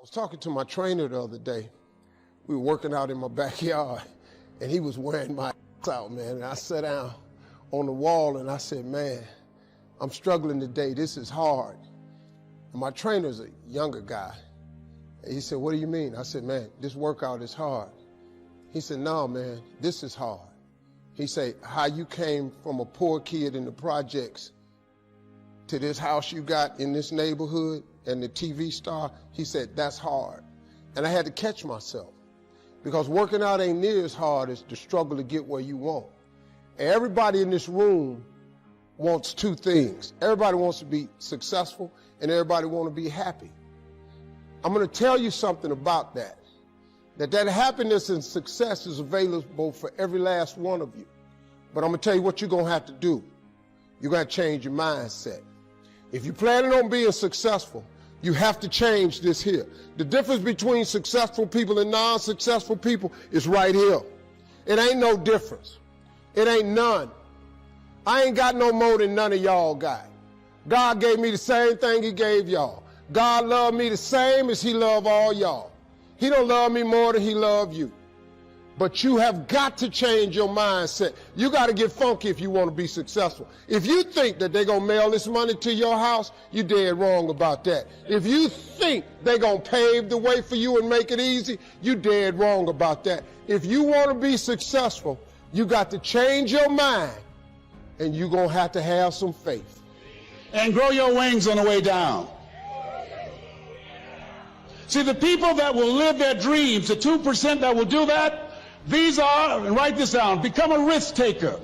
was talking to my trainer the other day. We were working out in my backyard, and he was wearing my out, man. And I sat down on the wall, and I said, man, I'm struggling today. This is hard. And my trainer's a younger guy. And he said, what do you mean? I said, man, this workout is hard. He said, no, man, this is hard. He said, how you came from a poor kid in the projects to this house you got in this neighborhood and the TV star, he said, that's hard. And I had to catch myself, because working out ain't near as hard as the struggle to get where you want. And everybody in this room wants two things. Everybody wants to be successful, and everybody wants to be happy. I'm going to tell you something about that. That happiness and success is available for every last one of you. But I'm going to tell you what you're going to have to do. You're going to change your mindset. If you're planning on being successful, you have to change this here. The difference between successful people and non-successful people is right here. It ain't no difference. It ain't none. I ain't got no more than none of y'all got. God gave me the same thing he gave y'all. God loved me the same as he loved all y'all. He don't love me more than he loved you. But you have got to change your mindset. You got to get funky if you want to be successful. If you think that they're going to mail this money to your house, you're dead wrong about that. If you think they're going to pave the way for you and make it easy, you're dead wrong about that. If you want to be successful, you got to change your mind, and you're going to have some faith. And grow your wings on the way down. See, the people that will live their dreams, the 2% that will do that, these are, and write this down, become a risk taker.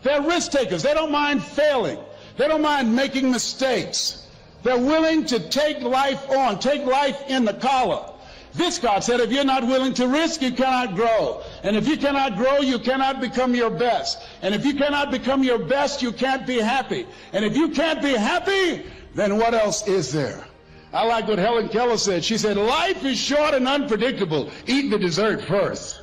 They're risk takers. They don't mind failing. They don't mind making mistakes. They're willing to take life on, take life in the collar. This God said, if you're not willing to risk, you cannot grow. And if you cannot grow, you cannot become your best. And if you cannot become your best, you can't be happy. And if you can't be happy, then what else is there? I like what Helen Keller said. She said, life is short and unpredictable. Eat the dessert first.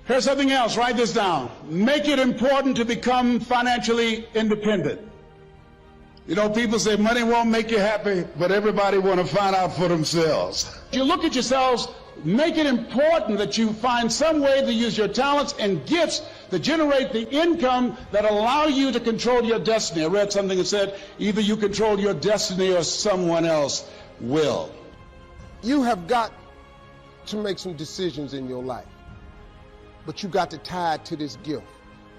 Here's something else. Write this down. Make it important to become financially independent. You know, people say money won't make you happy, but everybody want to find out for themselves. You look at yourselves, make it important that you find some way to use your talents and gifts that generate the income that allow you to control your destiny. I read something that said, either you control your destiny or someone else will. You have got to make some decisions in your life, but you got to tie it to this gift.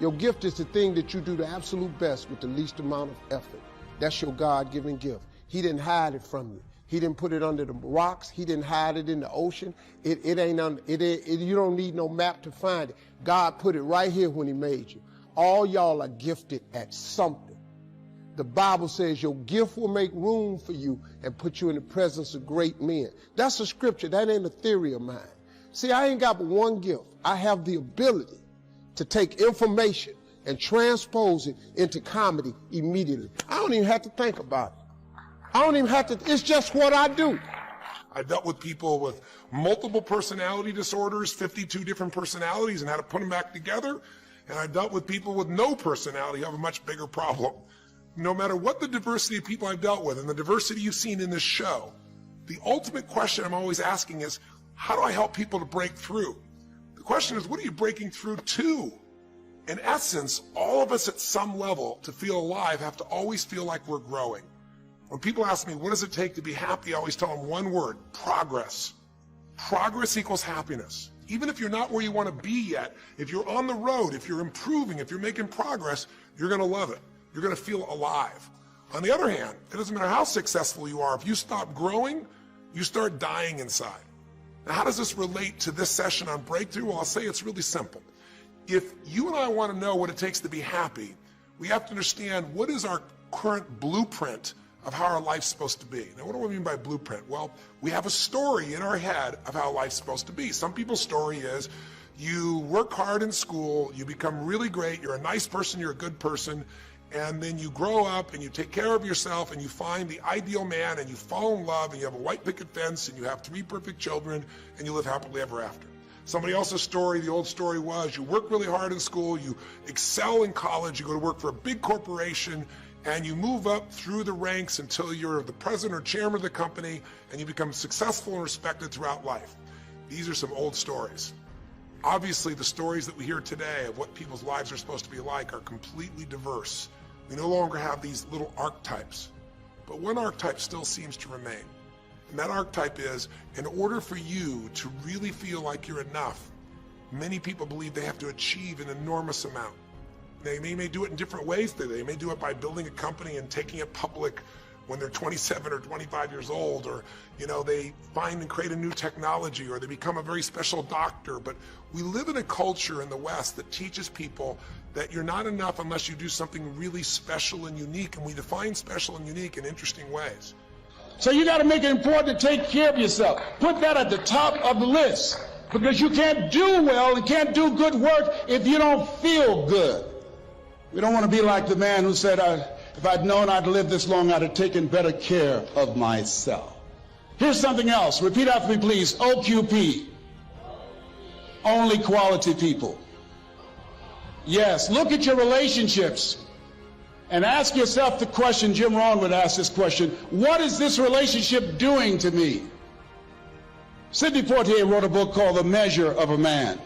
Your gift is the thing that you do the absolute best with the least amount of effort. That's your God-given gift. He didn't hide it from you. He didn't put it under the rocks. He didn't hide it in the ocean. You don't need no map to find it. God put it right here when he made you. All y'all are gifted at something. The Bible says your gift will make room for you and put you in the presence of great men. That's a scripture. That ain't a theory of mine. See, I ain't got but one gift. I have the ability to take information and transpose it into comedy immediately. I don't even have to think about it. I don't even have to, it's just what I do. I dealt with people with multiple personality disorders, 52 different personalities, and how to put them back together. And I dealt with people with no personality who have a much bigger problem. No matter what the diversity of people I've dealt with and the diversity you've seen in this show, the ultimate question I'm always asking is, how do I help people to break through? The question is, what are you breaking through to? In essence, all of us at some level to feel alive have to always feel like we're growing. When people ask me, what does it take to be happy? I always tell them one word: progress. Progress equals happiness. Even if you're not where you want to be yet, if you're on the road, if you're improving, if you're making progress, you're going to love it. You're going to feel alive. On the other hand, it doesn't matter how successful you are. If you stop growing, you start dying inside. Now, how does this relate to this session on breakthrough? Well, I'll say it's really simple. If you and I want to know what it takes to be happy, we have to understand what is our current blueprint of how our life's supposed to be. Now, what do I mean by blueprint? Well, we have a story in our head of how life's supposed to be. Some people's story is you work hard in school, you become really great, you're a nice person, you're a good person, and then you grow up and you take care of yourself and you find the ideal man and you fall in love and you have a white picket fence and you have 3 perfect children and you live happily ever after. Somebody else's story, the old story was, you work really hard in school, you excel in college, you go to work for a big corporation, and you move up through the ranks until you're the president or chairman of the company, and you become successful and respected throughout life. These are some old stories. Obviously, the stories that we hear today of what people's lives are supposed to be like are completely diverse. We no longer have these little archetypes, but one archetype still seems to remain. And that archetype is, in order for you to really feel like you're enough, many people believe they have to achieve an enormous amount. They may do it in different ways. They may do it by building a company and taking it public when they're 27 or 25 years old, or they find and create a new technology, or they become a very special doctor. But we live in a culture in the West that teaches people that you're not enough unless you do something really special and unique, and we define special and unique in interesting ways. So you got to make it important to take care of yourself. Put that at the top of the list, because you can't do well and can't do good work if you don't feel good. We don't want to be like the man who said, if I'd known I'd live this long, I'd have taken better care of myself. Here's something else. Repeat after me, please. OQP. Only quality people. Yes, look at your relationships and ask yourself the question, Jim Rohn would ask this question, what is this relationship doing to me? Sidney Poitier wrote a book called The Measure of a Man.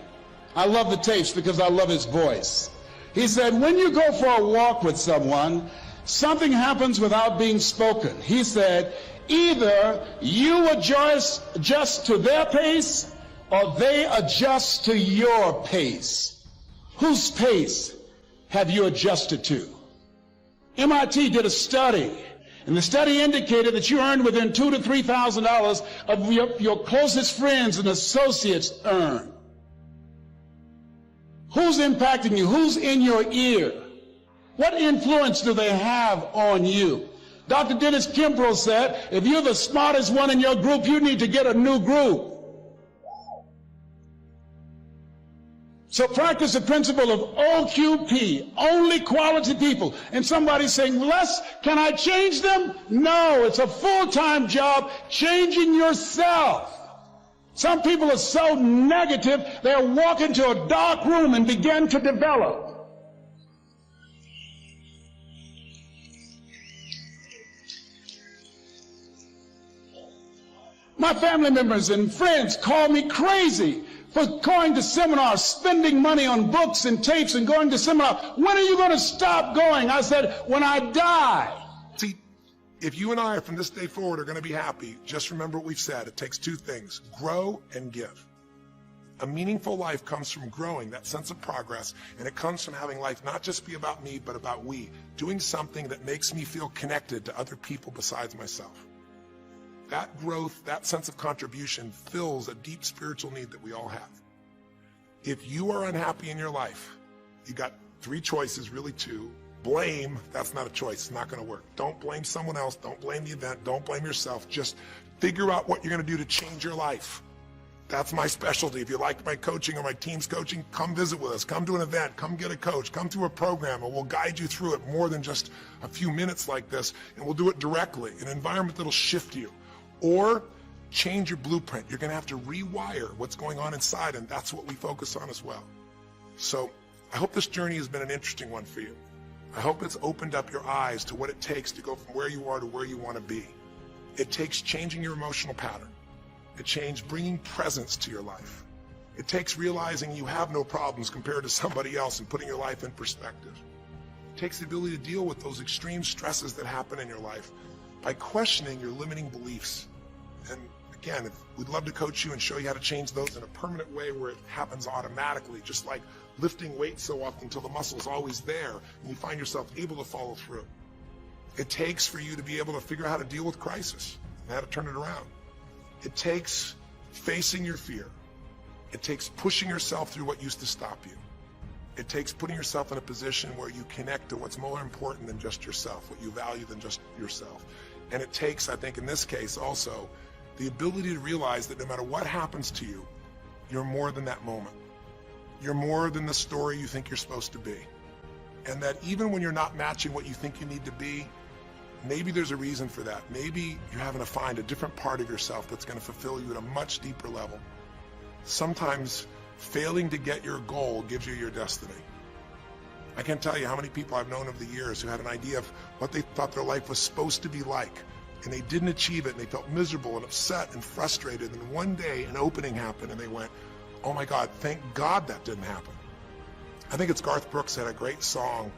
I love the tapes because I love his voice. He said, when you go for a walk with someone, something happens without being spoken. He said, either you adjust to their pace or they adjust to your pace. Whose pace have you adjusted to? MIT did a study, and the study indicated that you earned within $2,000 to $3,000 of your closest friends and associates earn. Who's impacting you? Who's in your ear? What influence do they have on you? Dr. Dennis Kimbrough said, if you're the smartest one in your group, you need to get a new group. So practice the principle of OQP, only quality people. And somebody's saying, Les, can I change them? No, it's a full-time job changing yourself. Some people are so negative, they'll walk into a dark room and begin to develop. My family members and friends call me crazy for going to seminars, spending money on books and tapes and going to seminars. When are you going to stop going? I said, when I die. See, if you and I from this day forward are going to be happy, just remember what we've said. It takes two things, grow and give. A meaningful life comes from growing, that sense of progress, and it comes from having life not just be about me, but about we, doing something that makes me feel connected to other people besides myself. That growth, that sense of contribution fills a deep spiritual need that we all have. If you are unhappy in your life, you got three choices, really two. Blame, that's not a choice, it's not going to work. Don't blame someone else, don't blame the event, don't blame yourself. Just figure out what you're going to do to change your life. That's my specialty. If you like my coaching or my team's coaching, come visit with us. Come to an event, come get a coach, come to a program, and we'll guide you through it more than just a few minutes like this, and we'll do it directly, in an environment that'll shift you. Or change your blueprint. You're going to have to rewire what's going on inside, and that's what we focus on as well. So I hope this journey has been an interesting one for you. I hope it's opened up your eyes to what it takes to go from where you are to where you want to be. It takes changing your emotional pattern. It takes bringing presence to your life. It takes realizing you have no problems compared to somebody else and putting your life in perspective. It takes the ability to deal with those extreme stresses that happen in your life by questioning your limiting beliefs. And again, we'd love to coach you and show you how to change those in a permanent way where it happens automatically, just like lifting weights so often until the muscle's always there and you find yourself able to follow through. It takes for you to be able to figure out how to deal with crisis and how to turn it around. It takes facing your fear. It takes pushing yourself through what used to stop you. It takes putting yourself in a position where you connect to what's more important than just yourself, what you value than just yourself. And it takes, I think in this case also, the ability to realize that no matter what happens to you, you're more than that moment. You're more than the story you think you're supposed to be. And that even when you're not matching what you think you need to be, maybe there's a reason for that. Maybe you're having to find a different part of yourself that's going to fulfill you at a much deeper level. Sometimes failing to get your goal gives you your destiny. I can't tell you how many people I've known over the years who had an idea of what they thought their life was supposed to be like, and they didn't achieve it, and they felt miserable and upset and frustrated, and one day an opening happened, and they went, oh my God, thank God that didn't happen. I think it's Garth Brooks had a great song,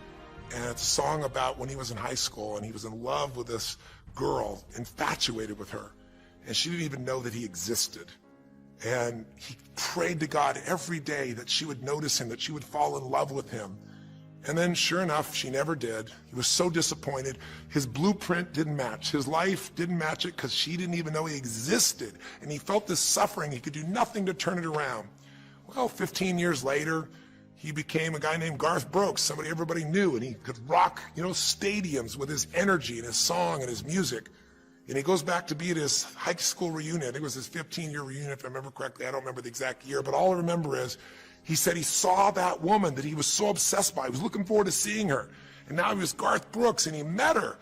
and it's a song about when he was in high school, and he was in love with this girl, infatuated with her, and she didn't even know that he existed. And he prayed to God every day that she would notice him, that she would fall in love with him. And then sure enough, she never did. He was so disappointed. His blueprint didn't match. His life didn't match it because she didn't even know he existed. And he felt this suffering. He could do nothing to turn it around. Well, 15 years later, he became a guy named Garth Brooks, somebody everybody knew, and he could rock, stadiums with his energy and his song and his music. And he goes back to be at his high school reunion. I think it was his 15-year reunion, if I remember correctly. I don't remember the exact year, but all I remember is he said he saw that woman that he was so obsessed by. He was looking forward to seeing her. And now he was Garth Brooks, and he met her.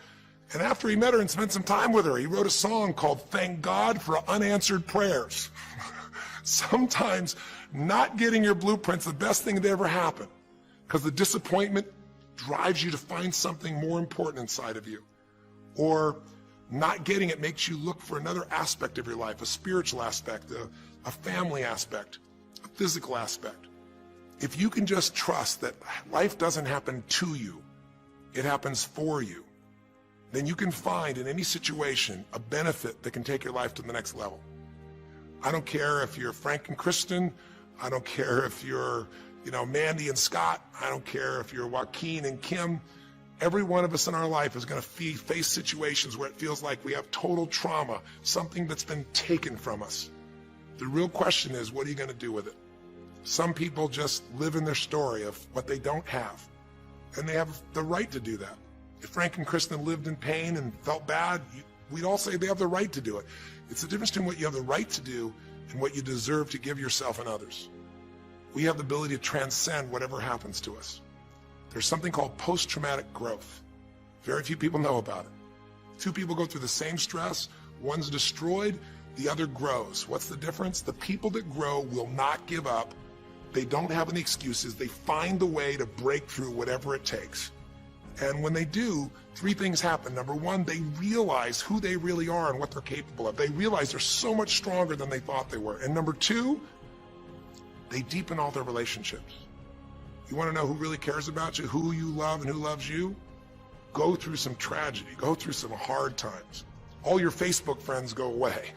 And after he met her and spent some time with her, he wrote a song called Thank God for Unanswered Prayers. Sometimes not getting your blueprint's the best thing that ever happened, because the disappointment drives you to find something more important inside of you. Or not getting it makes you look for another aspect of your life, a spiritual aspect, a family aspect, a physical aspect. If you can just trust that life doesn't happen to you, it happens for you, then you can find in any situation a benefit that can take your life to the next level. I don't care if you're Frank and Kristen. I don't care if you're, Mandy and Scott. I don't care if you're Joaquin and Kim. Every one of us in our life is going to face situations where it feels like we have total trauma, something that's been taken from us. The real question is, what are you going to do with it? Some people just live in their story of what they don't have, and they have the right to do that. If Frank and Kristen lived in pain and felt bad, we'd all say they have the right to do it. It's the difference between what you have the right to do and what you deserve to give yourself and others. We have the ability to transcend whatever happens to us. There's something called post-traumatic growth. Very few people know about it. Two people go through the same stress. One's destroyed, the other grows. What's the difference? The people that grow will not give up. They don't have any excuses. They find the way to break through whatever it takes. And when they do, three things happen. Number one, they realize who they really are and what they're capable of. They realize they're so much stronger than they thought they were. And number two, they deepen all their relationships. You want to know who really cares about you, who you love and who loves you? Go through some tragedy, go through some hard times. All your Facebook friends go away.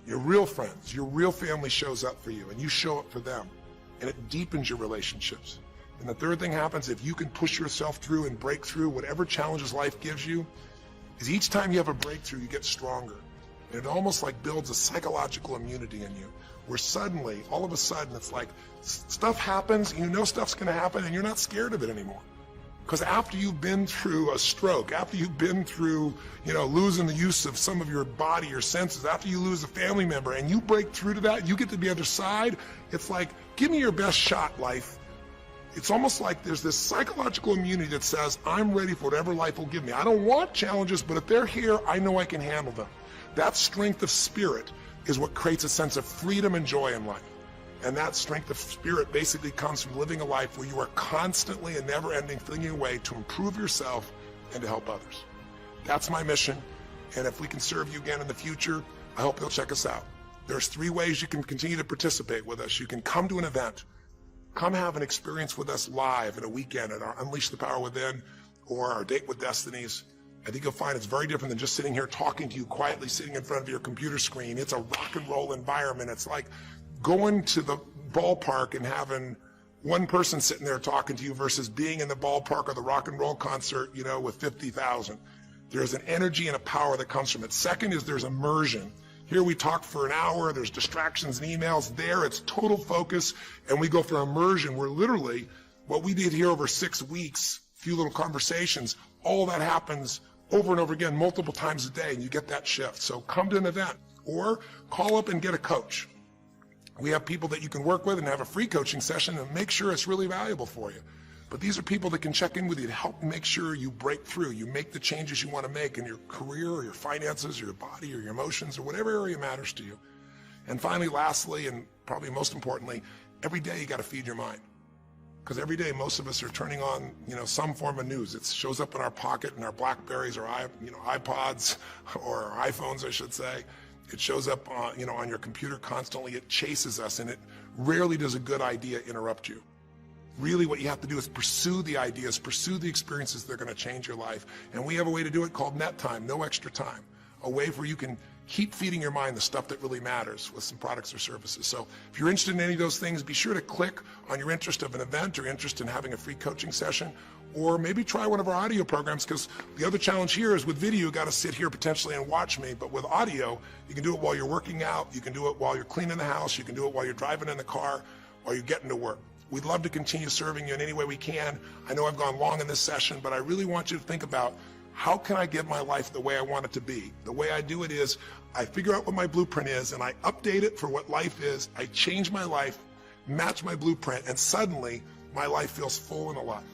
Your real friends, your real family shows up for you, and you show up for them. And it deepens your relationships. And the third thing happens, if you can push yourself through and break through whatever challenges life gives you, is each time you have a breakthrough, you get stronger. And it almost like builds a psychological immunity in you, where suddenly, all of a sudden, it's like stuff happens, you know stuff's gonna happen, and you're not scared of it anymore. Because after you've been through a stroke, after you've been through, losing the use of some of your body, your senses, after you lose a family member, and you break through to that, you get to the other side, it's like, give me your best shot, life. It's almost like there's this psychological immunity that says, I'm ready for whatever life will give me. I don't want challenges, but if they're here, I know I can handle them. That strength of spirit is what creates a sense of freedom and joy in life. And that strength of spirit basically comes from living a life where you are constantly and never-ending thinking a way to improve yourself and to help others. That's my mission, and if we can serve you again in the future, I hope you'll check us out. There's 3 ways you can continue to participate with us. You can come to an event, come have an experience with us live at a weekend at our Unleash the Power Within or our Date with Destinies. I think you'll find it's very different than just sitting here talking to you quietly, sitting in front of your computer screen. It's a rock and roll environment. It's like going to the ballpark and having one person sitting there talking to you versus being in the ballpark or the rock and roll concert, with 50,000. There's an energy and a power that comes from it. Second is there's immersion. Here we talk for an hour, there's distractions and emails. There it's total focus, and we go for immersion where literally what we did here over 6 weeks, few little conversations, all that happens over and over again, multiple times a day, and you get that shift. So come to an event or call up and get a coach. We have people that you can work with and have a free coaching session and make sure it's really valuable for you. But these are people that can check in with you to help make sure you break through, you make the changes you want to make in your career or your finances or your body or your emotions or whatever area matters to you. And finally, lastly, and probably most importantly, every day you got to feed your mind. Because every day, most of us are turning on, some form of news. It shows up in our pocket, in our Blackberries or, iPods or our iPhones, I should say. It shows up, on your computer constantly. It chases us, and it rarely does a good idea interrupt you. Really, what you have to do is pursue the ideas, pursue the experiences that are going to change your life. And we have a way to do it called net time, no extra time. A way where you can keep feeding your mind the stuff that really matters with some products or services. So if you're interested in any of those things, be sure to click on your interest of an event or interest in having a free coaching session, or maybe try one of our audio programs, because the other challenge here is with video, you got to sit here potentially and watch me, but with audio, you can do it while you're working out, you can do it while you're cleaning the house, you can do it while you're driving in the car, while you're getting to work. We'd love to continue serving you in any way we can. I know I've gone long in this session, but I really want you to think about, how can I get my life the way I want it to be? The way I do it is I figure out what my blueprint is and I update it for what life is. I change my life, match my blueprint, and suddenly my life feels full and alive.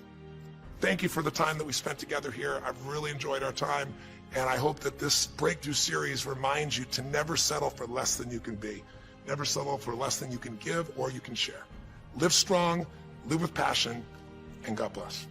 Thank you for the time that we spent together here. I've really enjoyed our time, and I hope that this Breakthrough series reminds you to never settle for less than you can be. Never settle for less than you can give or you can share. Live strong, live with passion, and God bless.